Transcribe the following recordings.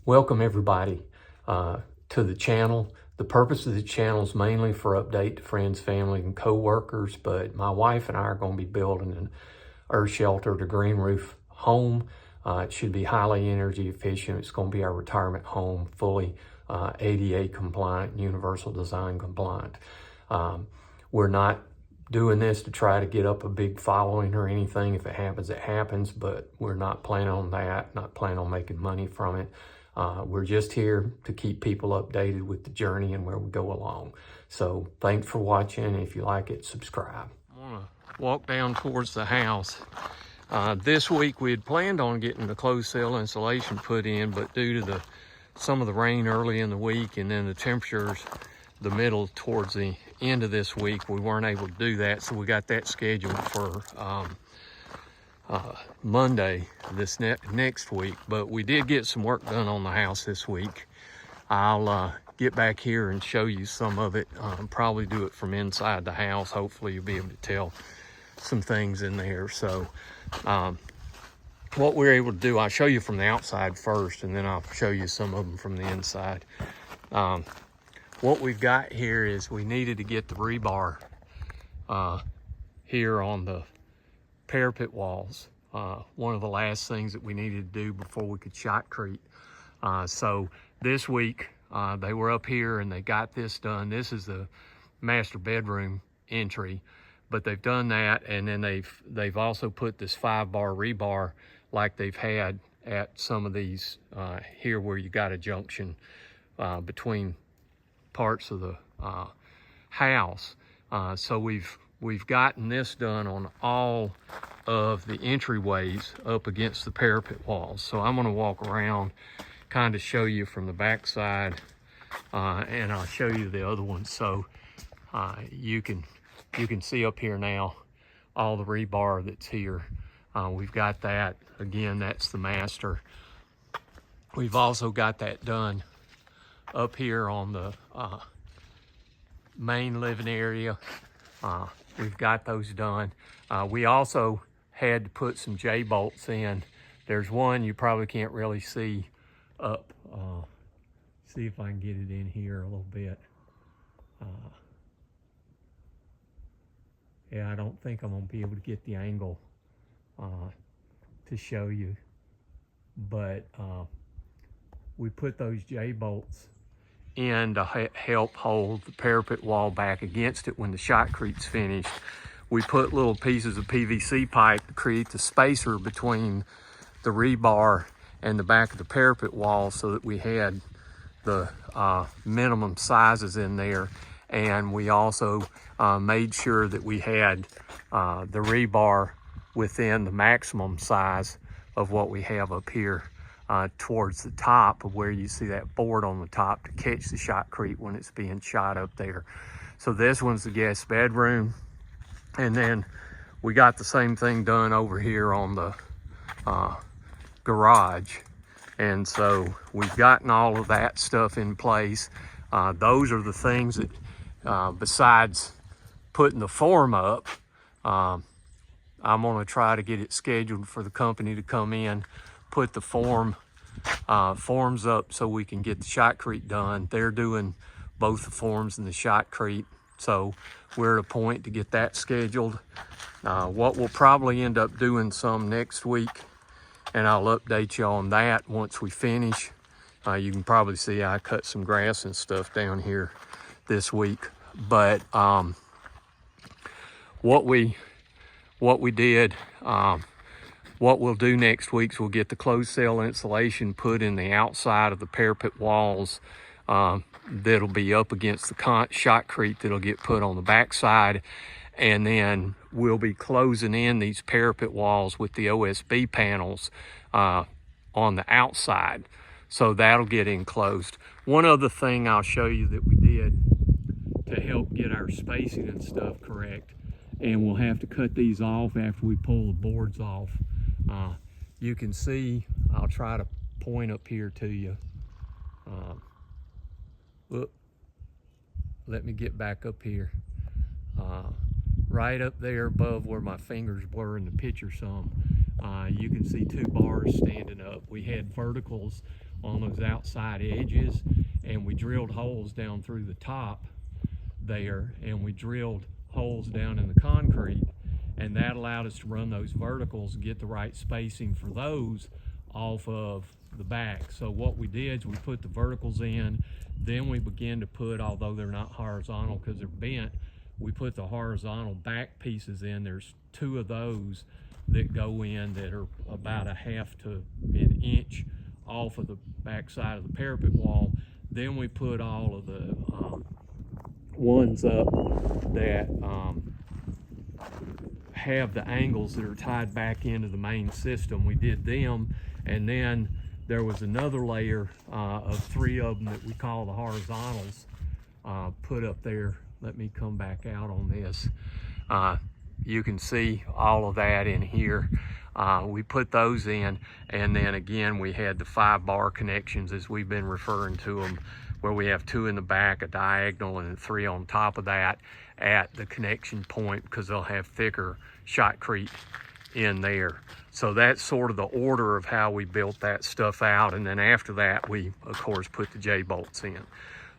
Welcome everybody to the channel. The purpose of the channel is mainly for update to friends, family, and co-workers, but my wife and I are going to be building an earth sheltered, a green roof home. It should be highly energy efficient. It's going to be our retirement home, fully ADA compliant, universal design compliant. We're not doing this to try to get up a big following or anything. If it happens, it happens, but we're not planning on that, not planning on making money from it. We're just here to keep people updated with the journey and where we go along. So thanks for watching. If you like it, subscribe. I want to walk down towards the house. This week we had planned on getting the closed cell insulation put in, but due to some of the rain early in the week and then the temperatures the middle towards the end of this week, we weren't able to do that. So we got that scheduled for Monday this next week, but we did get some work done on the house this week. I'll get back here and show you some of it. Probably do it from inside the house. Hopefully you'll be able to tell some things in there. So what we're able to do, I'll show you from the outside first, and then I'll show you some of them from the inside. What we've got here is we needed to get the rebar here on the parapet walls. One of the last things that we needed to do before we could shotcrete. So this week they were up here and they got this done. This is the master bedroom entry, but they've done that, and then they've also put this 5-bar rebar like they've had at some of these here where you got a junction between parts of the house. So we've gotten this done on all of the entryways up against the parapet walls. So I'm going to walk around, kind of show you from the back side, and I'll show you the other one. So you can see up here now all the rebar that's here. We've got that. Again, that's the master. We've also got that done up here on the main living area. We've got those done. We also had to put some J-bolts in. There's one you probably can't really see up. See if I can get it in here a little bit. Yeah, I don't think I'm gonna be able to get the angle to show you, but we put those J-bolts in to help hold the parapet wall back against it when the shotcrete's finished. We put little pieces of PVC pipe to create the spacer between the rebar and the back of the parapet wall so that we had the minimum sizes in there. And we also made sure that we had the rebar within the maximum size of what we have up here towards the top of where you see that board on the top to catch the shotcrete when it's being shot up there. So this one's the guest bedroom. And then we got the same thing done over here on the garage. And so we've gotten all of that stuff in place. Those are the things that, besides putting the form up, I'm gonna try to get it scheduled for the company to come in, put the forms up so we can get the shotcrete done. They're doing both the forms and the shotcrete. So we're at a point to get that scheduled. What we'll probably end up doing some next week, and I'll update you on that once we finish. You can probably see I cut some grass and stuff down here this week. But what we did, what we'll do next week is we'll get the closed cell insulation put in the outside of the parapet walls. That'll be up against the shotcrete that'll get put on the back side, and then we'll be closing in these parapet walls with the OSB panels on the outside, so that'll get enclosed. One other thing I'll show you that we did to help get our spacing and stuff correct, and we'll have to cut these off after we pull the boards off. You can see, I'll try to point up here to you. Let me get back up here. Right up there above where my fingers blur in the picture some, you can see 2 bars standing up. We had verticals on those outside edges, and we drilled holes down through the top there, and we drilled holes down in the concrete, and that allowed us to run those verticals and get the right spacing for those off of the back. So what we did is we put the verticals in, then we began to put, although they're not horizontal because they're bent, we put the horizontal back pieces in. There's 2 of those that go in that are about 1/2 to an inch off of the back side of the parapet wall. Then we put all of the ones up that have the angles that are tied back into the main system. We did them, and then there was another layer of 3 of them that we call the horizontals put up there. Let me come back out on this. You can see all of that in here. We put those in, and then again we had the 5-bar connections, as we've been referring to them, where we have 2 in the back, a diagonal, and 3 on top of that at the connection point, because they'll have thicker shotcrete in there. So that's sort of the order of how we built that stuff out, and then after that we of course put the J-bolts in.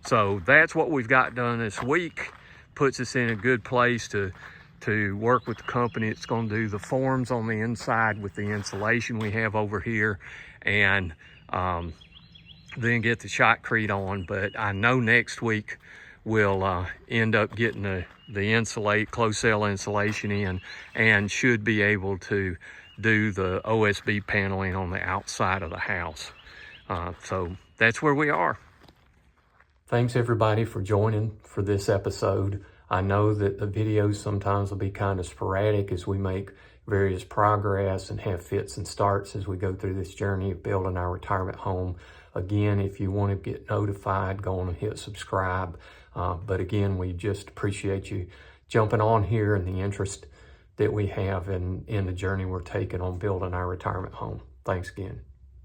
So that's what we've got done this week. Puts us in a good place to work with the company that's going to do the forms on the inside with the insulation we have over here, and then get the shotcrete on. But I know next week we'll end up getting the closed cell insulation in, and should be able to do the OSB paneling on the outside of the house. So that's where we are. Thanks everybody for joining for this episode. I know that the videos sometimes will be kind of sporadic as we make various progress and have fits and starts as we go through this journey of building our retirement home. Again, if you want to get notified, go on and hit subscribe. But again, we just appreciate you jumping on here and the interest that we have in the journey we're taking on building our retirement home. Thanks again.